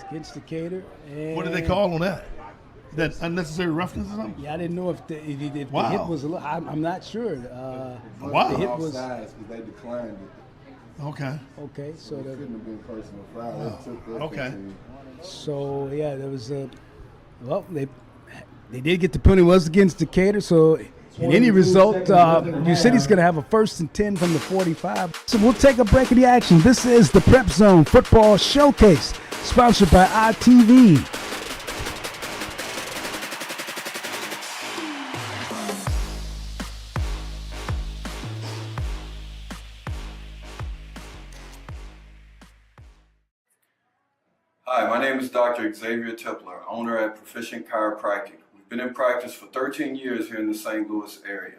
against Decatur. And What did they call on that? That unnecessary roughness or something? yeah, I didn't know if the hit Wow. was a little. I'm not sure. Wow. The hit was Offsides because they declined it. Okay. okay. So It couldn't have been personal foul. They took that Okay. 15. So yeah, there was a. Well, they did get the penalty. Was against Decatur. So in any result, UCity's going to have a 1st and 10 from the 45. So we'll take a break of the action. This is the Prep Zone Football Showcase, sponsored by ITV. Hi, my name is Dr. Xavier Tipler, owner at Proficient Chiropractic. We've been in practice for 13 years here in the St. Louis area.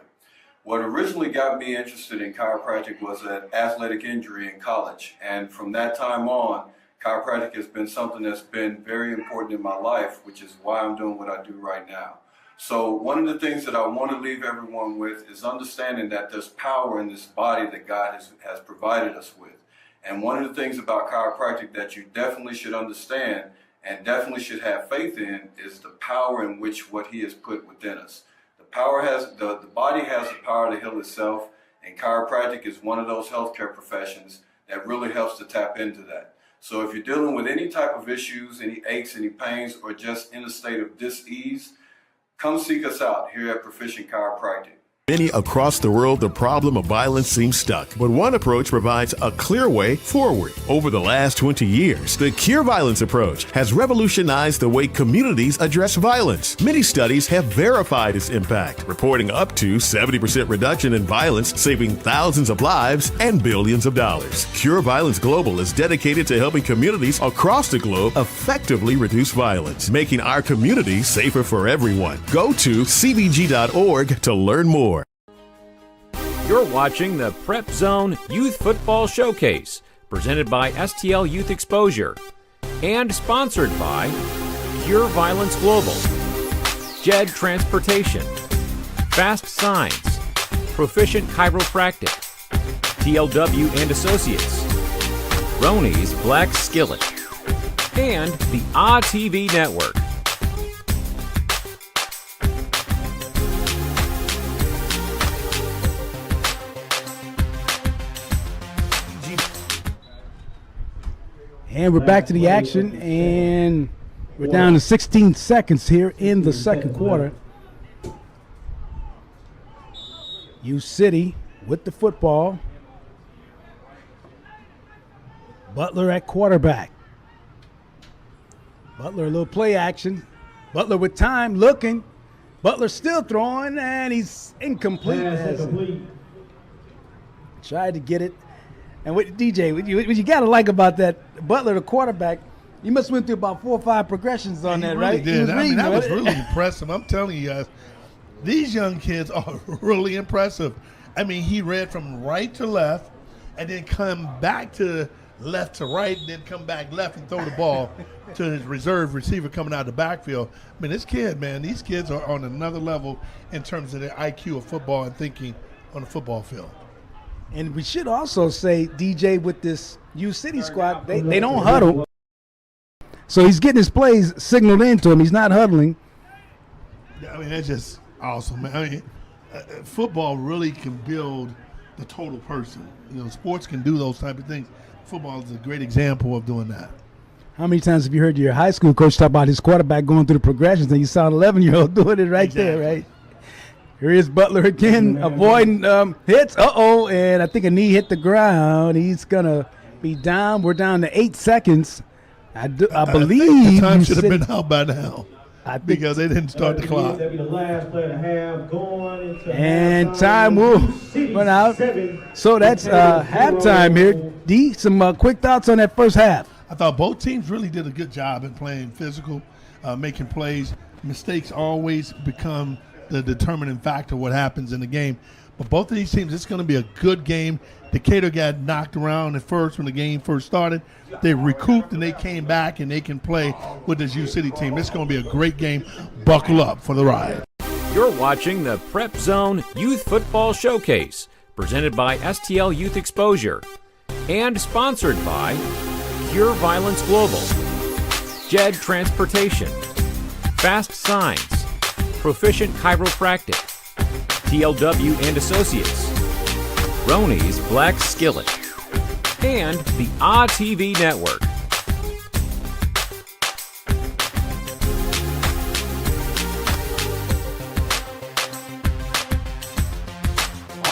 What originally got me interested in chiropractic was an athletic injury in college, and from that time on, chiropractic has been something that's been very important in my life, which is why I'm doing what I do right now. So one of the things that I want to leave everyone with is understanding that there's power in this body that God has provided us with. And one of the things about chiropractic that you definitely should understand and definitely should have faith in is the power in which what He has put within us. The body has the power to heal itself, and chiropractic is one of those healthcare professions that really helps to tap into that. So if you're dealing with any type of issues, any aches, any pains, or just in a state of dis-ease, come seek us out here at Proficient Chiropractic. Many across the world, the problem of violence seems stuck, but one approach provides a clear way forward. Over the last 20 years, the Cure Violence approach has revolutionized the way communities address violence. Many studies have verified its impact, reporting up to 70% reduction in violence, saving thousands of lives and billions of dollars. Cure Violence Global is dedicated to helping communities across the globe effectively reduce violence, making our communities safer for everyone. Go to cvg.org to learn more. You're watching the Prep Zone Youth Football Showcase, presented by STL Youth Exposure, and sponsored by Cure Violence Global, JED Transportation, Fast Signs, Proficient Chiropractic, TLW and Associates, Roni's Black Skillet, and the ITV Network. And we're back to the action, and we're down to 16 seconds here in the second quarter. UCity with the football. Butler at quarterback. Butler, a little play action. Butler with time, looking. Butler still throwing, and he's incomplete. Tried to get it. And what you got to like about that, Butler, the quarterback, he must have went through about 4 or 5 progressions on that, really right? Did. That was really impressive. I'm telling you guys, these young kids are really impressive. I mean, he read from right to left and then come back to left to right and then come back left and throw the ball to his reserve receiver coming out of the backfield. I mean, these kids are on another level in terms of their IQ of football and thinking on the football field. And we should also say, DJ, with this UCity squad, they don't huddle. So he's getting his plays signaled into him. He's not huddling. Yeah, I mean, that's just awesome, man. I mean, football really can build the total person. You know, sports can do those type of things. Football is a great example of doing that. How many times have you heard your high school coach talk about his quarterback going through the progressions, and you saw an 11-year-old doing it right there, right? Here is Butler again, avoiding hits. And I think a knee hit the ground. He's going to be down. We're down to 8 seconds. I believe the time should have been out by now because they didn't start the clock. That'll be the last play and a half going into and time will run out. So that's halftime here. D, some quick thoughts on that first half. I thought both teams really did a good job in playing physical, making plays. Mistakes always become the determining factor what happens in the game. But both of these teams, it's going to be a good game. Decatur got knocked around at first when the game first started. They recouped and they came back and they can play with this UCity team. It's going to be a great game. Buckle up for the ride. You're watching the Prep Zone Youth Football Showcase, presented by STL Youth Exposure, and sponsored by Cure Violence Global, JED Transportation, Fast Signs, Proficient Chiropractic, TLW and Associates, Roni's Black Skillet, and the TV Network.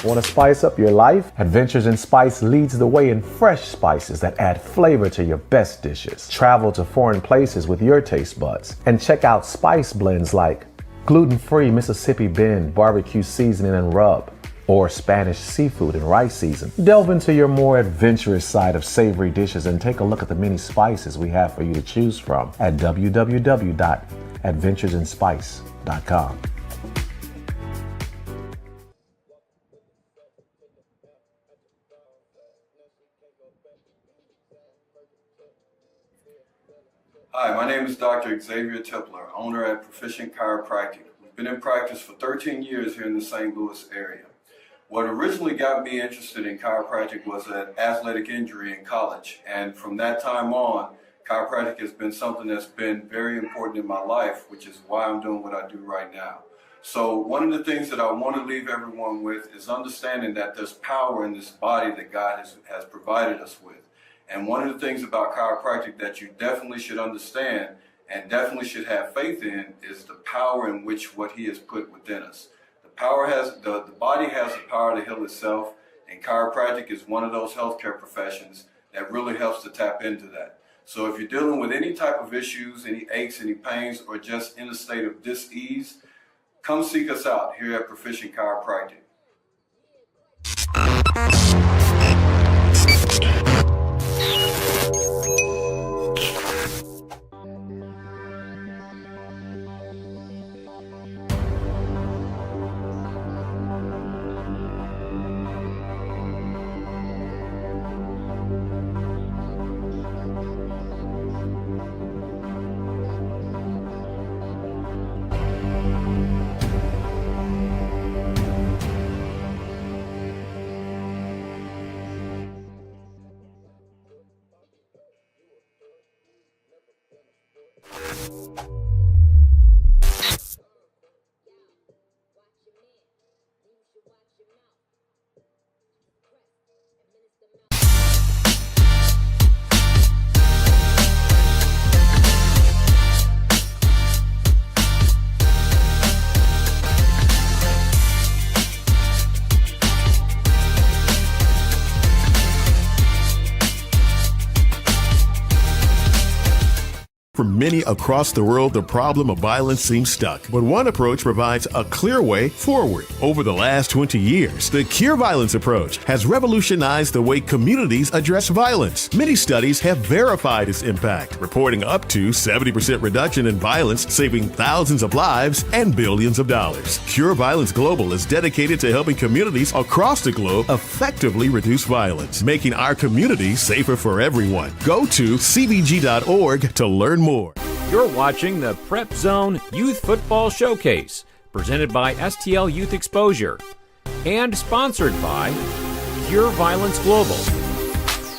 Want to spice up your life? Adventures in Spice leads the way in fresh spices that add flavor to your best dishes. Travel to foreign places with your taste buds and check out spice blends like gluten-free Mississippi Bend barbecue seasoning and rub, or Spanish seafood and rice season. Delve into your more adventurous side of savory dishes and take a look at the many spices we have for you to choose from at www.adventuresinspice.com. Hi, my name is Dr. Xavier Tipler, owner at Proficient Chiropractic. We've been in practice for 13 years here in the St. Louis area. What originally got me interested in chiropractic was an athletic injury in college, and from that time on, chiropractic has been something that's been very important in my life, which is why I'm doing what I do right now. So one of the things that I want to leave everyone with is understanding that there's power in this body that God has provided us with. And one of the things about chiropractic that you definitely should understand and definitely should have faith in is the power in which what He has put within us. The body has the power to heal itself, and chiropractic is one of those healthcare professions that really helps to tap into that. So if you're dealing with any type of issues, any aches, any pains, or just in a state of dis-ease, come seek us out here at Proficient Chiropractic. For many across the world, the problem of violence seems stuck, but one approach provides a clear way forward. Over the last 20 years, the Cure Violence approach has revolutionized the way communities address violence. Many studies have verified its impact, reporting up to 70% reduction in violence, saving thousands of lives and billions of dollars. Cure Violence Global is dedicated to helping communities across the globe effectively reduce violence, making our communities safer for everyone. Go to cbg.org to learn more. You're watching the Prep Zone Youth Football Showcase, presented by STL Youth Exposure, and sponsored by Cure Violence Global,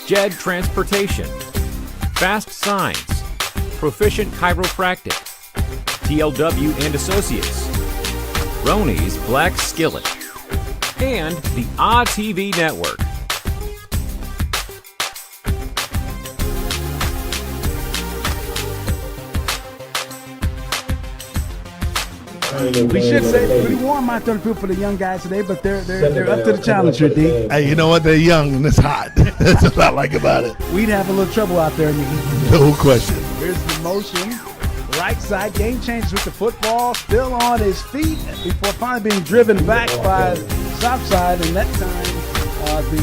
JED Transportation, Fast Signs, Proficient Chiropractic, TLW and Associates, Roni's Black Skillet, and the TV Network. We should say it's pretty warm out there for the young guys today, but they're up to the challenge here, D. Hey, you know what? They're young and it's hot. That's what I like about it. We'd have a little trouble out there in the heat. No question. Here's the motion. Right side, game changes with the football, still on his feet before finally being driven back by south side, and that time the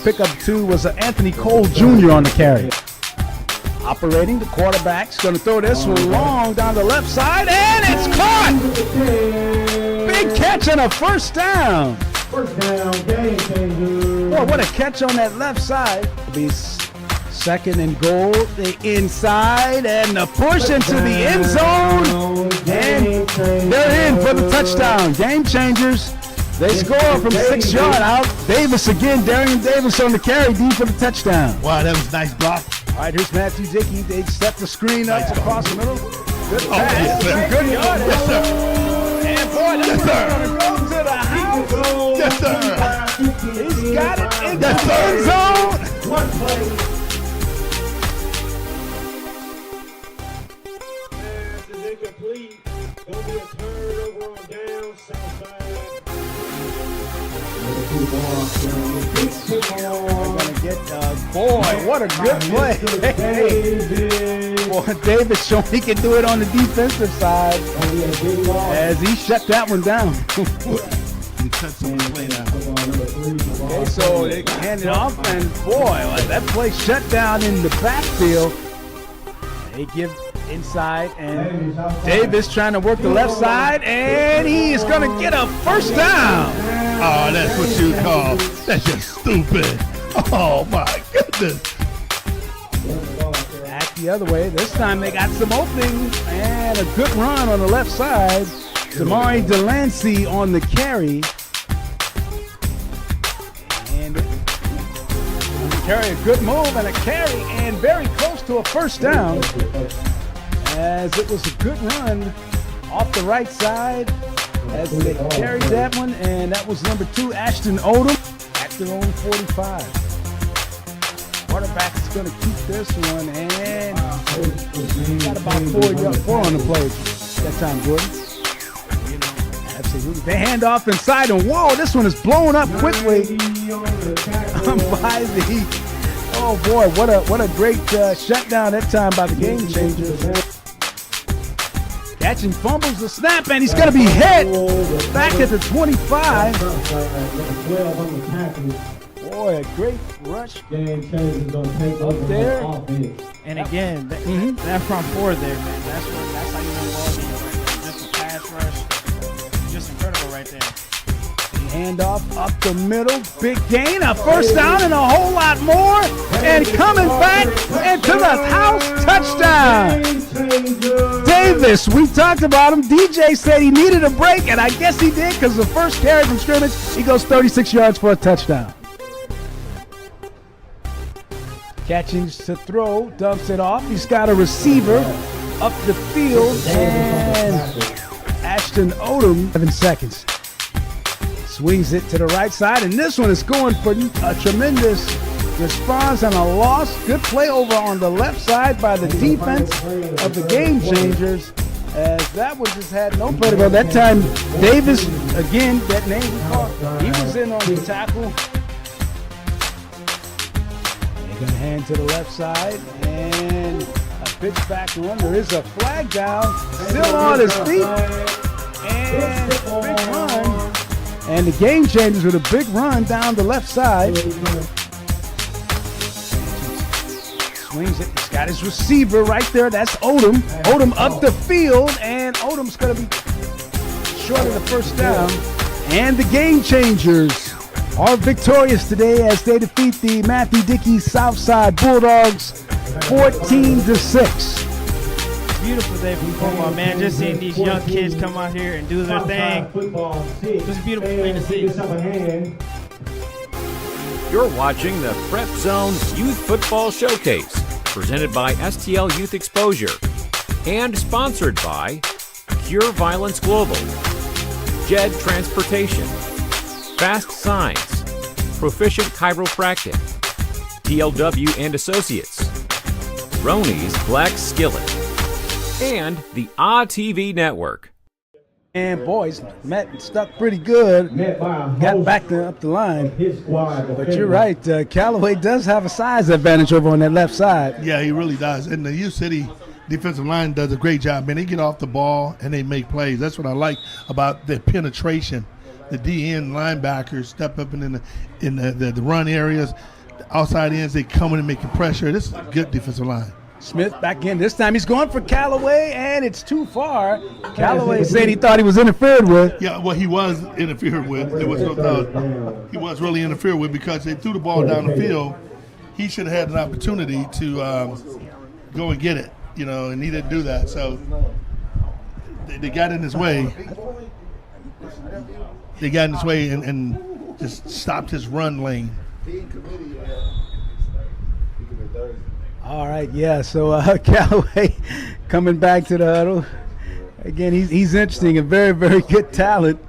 pickup two was Anthony Cole Jr. on the carry. Operating, the quarterback's going to throw this long down the left side, and it's caught! Big catch and a first down. First down, game changer. Boy, what a catch on that left side. Be second and goal, the inside, and the push into the end zone. And they're in for the touchdown. Game changers. They score from 6 yards out. Davis again, Darian Davis on the carry, D for the touchdown. Wow, that was a nice block. All right, here's Matthew Dickey. They set the screen up across the middle. Good pass. yes, sir. Good yardage. Yes, sir. And boy, this one's going to go to the house. Yes, sir. He's got it in the Yes, sir. end zone. One play. Pass is incomplete. Gonna be a turnover on down south side. We're going to get, boy, what a good play. Boy, David showing he can do it on the defensive side as he shut that one down. He cut some play down. Okay, so they hand it off, and boy, that play shut down in the backfield. They give inside, and Davis trying to work the left side, and he is going to get a first down. Oh, that's what you call. That's just stupid. Oh, my goodness. Back the other way. This time they got some openings, and a good run on the left side. Damari Delancey on the carry. And carry, a good move and a carry, and very close to a first down, as it was a good run off the right side as they carried that one, and that was number 2, Ashton Odom, at their own 45. Quarterback is going to keep this one, and got about 4 on the play that time, Jordan. Absolutely. They hand off inside, and whoa, this one is blown up quickly by the. Oh boy, what a great shutdown that time by the game changers. Catching fumbles the snap, and he's going to be hit back at the 25. Boy, a great rush up there. And again, that front four there, man, that's how you know ball games right there. Just a pass rush, just incredible right there. Handoff up the middle, big gain, a first down, and a whole lot more, and coming back into the house, touchdown. Davis, we talked about him. DJ said he needed a break, and I guess he did, because the first carry from scrimmage, he goes 36 yards for a touchdown. Catching to throw, dumps it off. He's got a receiver up the field, and Ashton Odom, 7 seconds. Swings it to the right side, and this one is going for a tremendous response and a loss. Good play over on the left side by the defense of the game changers, as that one just had no play to go. That time, Davis, again, that name we called, he was in on the tackle. They're going to hand to the left side, and a pitch back run. There is a flag down, still on his feet, and a big run. And the game changers with a big run down the left side. Swings it. He's got his receiver right there. That's Odom. Odom up the field, and Odom's going to be short of the first down. And the game changers are victorious today as they defeat the Matthew Dickey Southside Bulldogs 14-6. Beautiful day for football, man. Just seeing these young kids come out here and do their thing. Just a beautiful thing to see. You're watching the Prep Zone Youth Football Showcase, presented by STL Youth Exposure, and sponsored by Cure Violence Global, Jed Transportation, Fast Signs, Proficient Chiropractic, DLW and Associates, Roni's Black Skillet, and the ATV Network. And boys, met and stuck pretty good. Got back up the line. But you're right, Callaway does have a size advantage over on that left side. Yeah, he really does. And the UCity defensive line does a great job, man. They get off the ball and they make plays. That's what I like about their penetration. The DN linebackers step up in the run areas. The outside ends, they come in and making pressure. This is a good defensive line. Smith back in. This time he's going for Callaway, and it's too far. Callaway said he thought he was interfered with. Yeah, well, he was interfered with. There was no doubt. He was really interfered with because they threw the ball down the field. He should have had an opportunity to go and get it, and he didn't do that. So they got in his way. They got in his way and just stopped his run lane. All right, yeah. So Callaway coming back to the huddle. Again, he's interesting and very, very good talent.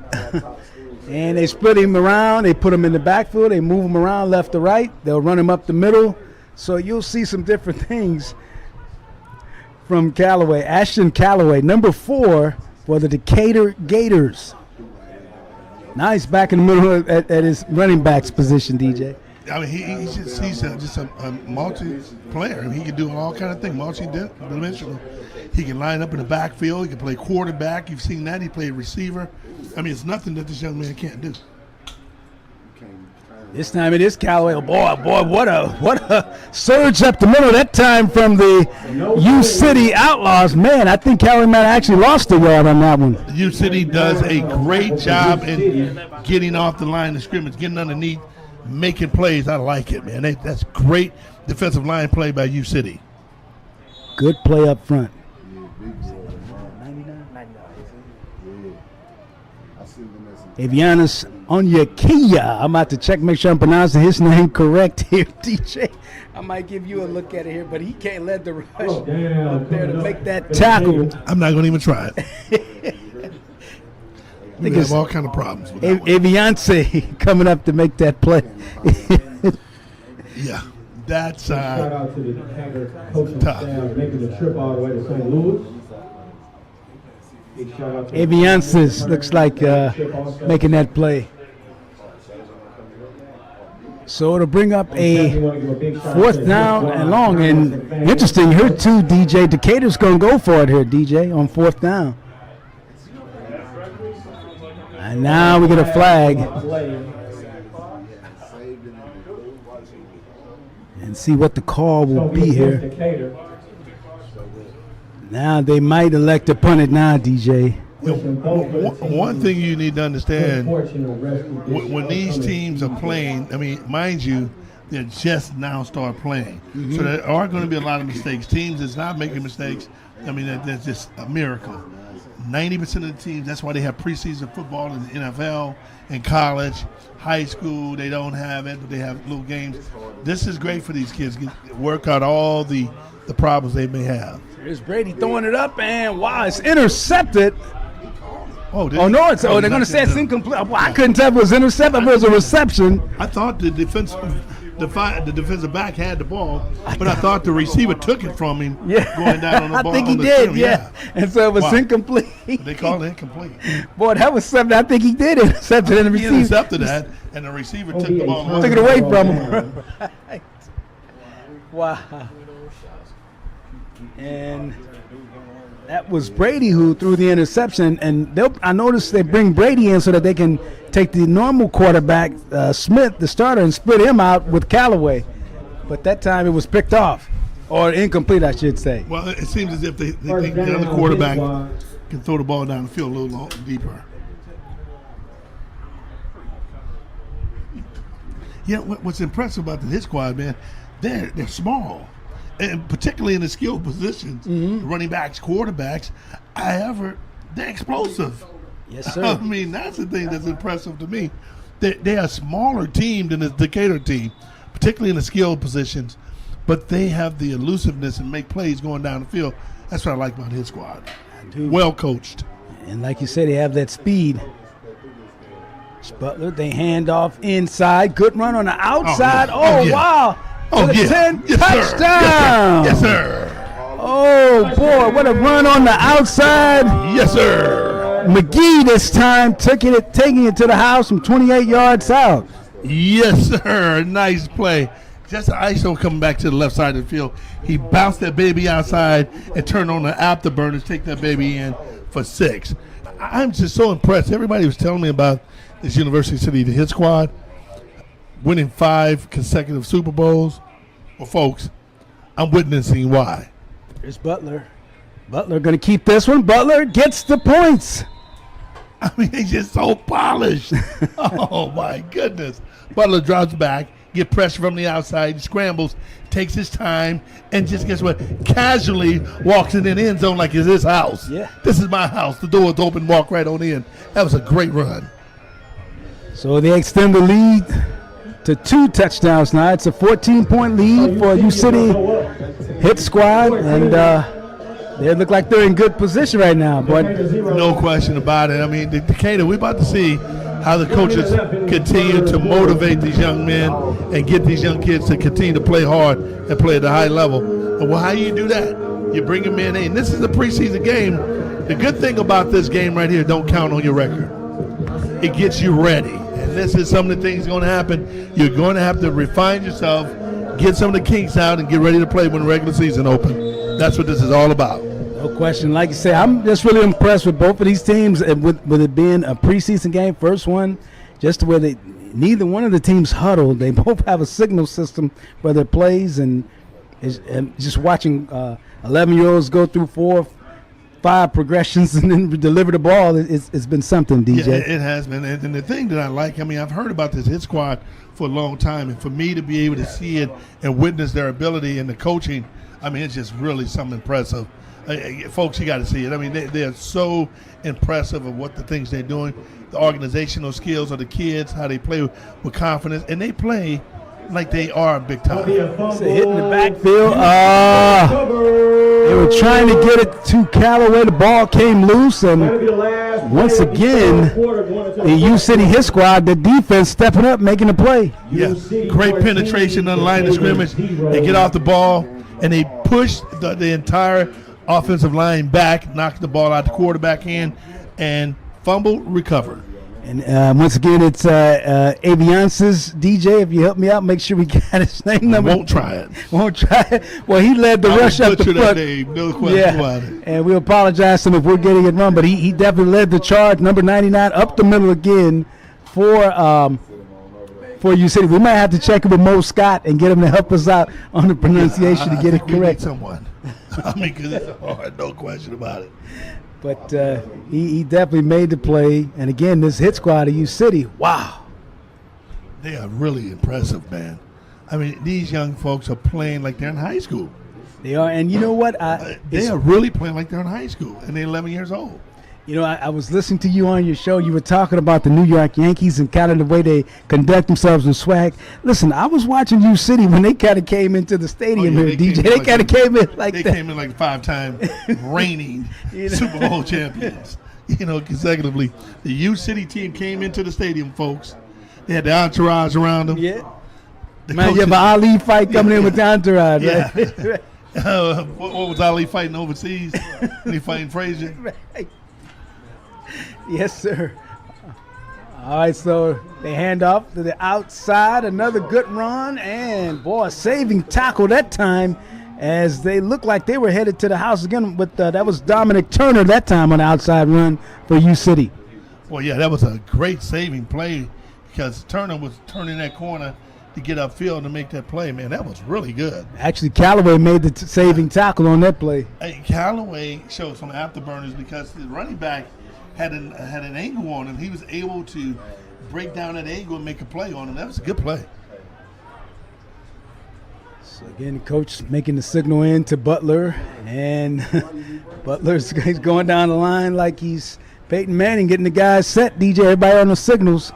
And they split him around. They put him in the backfield. They move him around left to right. They'll run him up the middle. So you'll see some different things from Callaway. Ashton Callaway, number 4 for the Decatur Gators. Now he's back in the middle at his running backs position, DJ. I mean, he's just a multi-player. I mean, he can do all kind of things, multi-dimensional. He can line up in the backfield. He can play quarterback. You've seen that. He played receiver. I mean, it's nothing that this young man can't do. This time it is Callaway. Oh, boy, what a surge up the middle that time from the UCity Outlaws. Man, I think Callaway might have actually lost a yard on that one. UCity does a great job in getting off the line of scrimmage, getting underneath, making plays. I like it, man. That's great defensive line play by UCity. Good play up front. Avianus Onyekia. I'm about to check, make sure I'm pronouncing his name correct here, DJ. I might give you a look at it here, but he can't let the rush up there to make that tackle. I'm not going to even try it. We have all kind of problems with that one. Aviance coming up to make that play. Yeah, that's Shout out to the Decatur coaching tough. staff making the trip all the way to St. Louis. Big shout out to Aviances looks like making that play. So it'll bring up a 4th down and long. And interesting here too, DJ. Decatur's going to go for it here, DJ, on 4th down. And now we get a flag. And see what the call will be here. Now they might elect to punt it now, DJ. One thing you need to understand, when these teams are playing, I mean, mind you, they're just now start playing. So there are going to be a lot of mistakes. Teams that's not making mistakes, I mean, that's just a miracle. 90% of the teams, that's why they have preseason football in the NFL, in college, high school. They don't have it, but they have little games. This is great for these kids. Work out all the problems they may have. Here's Brady throwing it up, and wow, it's intercepted. Oh no, they're going to say it's incomplete. Well, I couldn't tell if it was intercepted, if it was a reception. I thought the defensive back had the ball, but I thought the receiver took it from him going down on the ball. I think he did, yeah. And so it was incomplete. They called it incomplete. Boy, that was something I think he did intercept it. He intercepted that, and the receiver took the ball. Took it away from him. Right. Wow. And that was Brady who threw the interception. And I noticed they bring Brady in so that they can take the normal quarterback, Smith, the starter, and split him out with Callaway. But that time it was picked off, or incomplete, I should say. Well, it seems as if they think the other quarterback can throw the ball down the field a little deeper. Yeah, what's impressive about his squad, man, they're small. And particularly in the skilled positions, running backs, quarterbacks, however, they're explosive. Yes, sir. I mean, that's the thing that's impressive to me. They're a smaller team than the Decatur team, particularly in the skilled positions, but they have the elusiveness and make plays going down the field. That's what I like about his squad. Well coached. And like you said, they have that speed. Butler, they hand off inside. Good run on the outside. Wow. Oh, yeah. 10 yes, touchdown. Yes, sir. Oh, boy, what a run on the outside. Yes, sir. McGee this time taking it to the house from 28 yards out. Yes, sir. Nice play. Just ISO coming back to the left side of the field. He bounced that baby outside and turned on the afterburners, take that baby in for 6. I'm just so impressed. Everybody was telling me about this University City, the hit squad, winning 5 consecutive Super Bowls. Well, folks, I'm witnessing why. There's Butler. Butler going to keep this one. Butler gets the points. I mean, he's just so polished. Oh, my goodness. Butler drops back, get pressure from the outside, scrambles, takes his time, and just guess what? Casually walks in the end zone like it's his house. Yeah. This is my house. The door is open, walk right on in. That was a great run. So they extend the lead to 2 touchdowns now. It's a 14-point lead for UCity. hit squad, and they look like they're in good position right now. But No question about it. I mean, Decatur, we're about to see how the coaches continue to motivate these young men and get these young kids to continue to play hard and play at a high level. And well, how do you do that? You bring them in. And this is a preseason game. The good thing about this game right here, don't count on your record. It gets you ready. And this is some of the things going to happen. You're going to have to refine yourself, get some of the kinks out, and get ready to play when the regular season opens. That's what this is all about. no question. Like you say, I'm just really impressed with both of these teams, and with it being a preseason game, first one, just the way neither one of the teams huddled. They both have a signal system for their plays, and just watching 11-year-olds go through 4-5 progressions and then deliver the ball, it's been something, DJ. Yeah, it has been. And the thing that I like, I mean, I've heard about this hit squad for a long time, and for me to be able to see it and witness their ability and the coaching, I mean, it's just really something impressive. Folks, you got to see it. I mean, they're so impressive of what the things they're doing, the organizational skills of the kids, how they play with confidence, and they play like they are big time. So hitting the backfield. They were trying to get it to Callaway. The ball came loose, and once again, the UCity hit squad, the defense stepping up, making the play. Yeah, great penetration on the line of scrimmage. They get off the ball, and they push the entire offensive line back, knock the ball out the quarterback hand, and fumble, recover. And once again, it's Aviance's DJ. If you help me out, make sure we got his name number. Won't try it. Won't try it. Well, he led the rush up the that front. name, no question about it. And we apologize to him if we're getting it wrong, but he definitely led the charge. Number 99 up the middle again for UCity. We might have to check it with Mo Scott and get him to help us out on the pronunciation to get it We need correct. someone. I mean, because it's hard, no question about it. But he definitely made the play. And again, this hit squad of UCity, wow. They are really impressive, man. I mean, these young folks are playing like they're in high school. They are, and you know what? They are really playing like they're in high school, and they're 11 years old. You know, I was listening to you on your show. You were talking about the New York Yankees and kind of the way they conduct themselves with swag. Listen, I was watching UCity when they kind of came into the stadium here, DJ. They kind of came in like that. They came in like 5-time reigning Super Bowl champions, consecutively. The UCity team came into the stadium, folks. They had the entourage around them. Yeah. Man, you have an Ali fight coming in with the entourage, yeah. right? What was Ali fighting overseas when he fighting Frazier? Right. Yes, sir. All right, so they hand off to the outside. Another good run, and boy, saving tackle that time as they looked like they were headed to the house again. With that was Dominic Turner that time on the outside run for UCity. Well, yeah, that was a great saving play because Turner was turning that corner to get upfield to make that play. Man, that was really good. Actually, Callaway made the saving tackle on that play. Hey, Callaway showed some afterburners because the running back had an angle on him. He was able to break down that angle and make a play on him. That was a good play. So again, coach making the signal in to Butler, and Butler's going down the line like he's Peyton Manning, getting the guys set. DJ, everybody on the signals.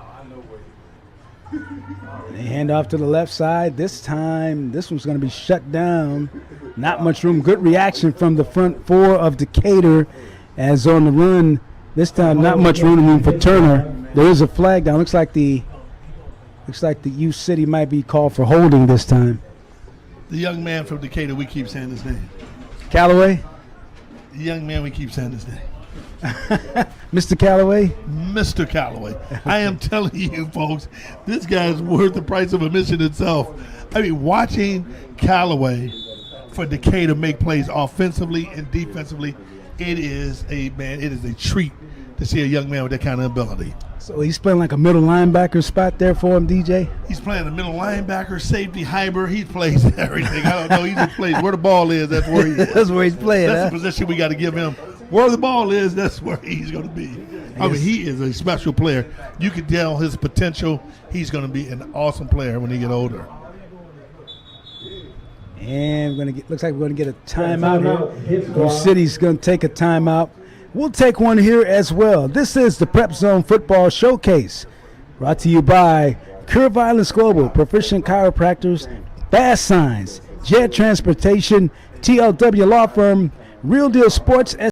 They hand off to the left side. This time, this one's going to be shut down. Not much room. Good reaction from the front four of Decatur as on the run. This time, not much room for Turner. There is a flag down. Looks like the UCity might be called for holding this time. The young man from Decatur, we keep saying his name. Callaway? The young man, we keep saying his name. Mr. Callaway? Mr. Callaway. I am telling you, folks, this guy is worth the price of admission itself. I mean, watching Callaway for Decatur make plays offensively and defensively, it is a treat to see a young man with that kind of ability. So he's playing like a middle linebacker spot there for him, DJ? He's playing a middle linebacker, safety, hybrid. He plays everything. I don't know. He just plays where the ball is. That's where he is. That's where he's playing. That's the position we got to give him. Where the ball is, that's where he's going to be. I mean, he is a special player. You can tell his potential. He's going to be an awesome player when he get older. And looks like we're going to get a timeout here. UCity's going to take a timeout. We'll take one here as well. This is the Prep Zone Football Showcase, brought to you by Cure Violence Global, Proficient Chiropractors, Fast Signs, Jet Transportation, TLW Law Firm, Real Deal Sports,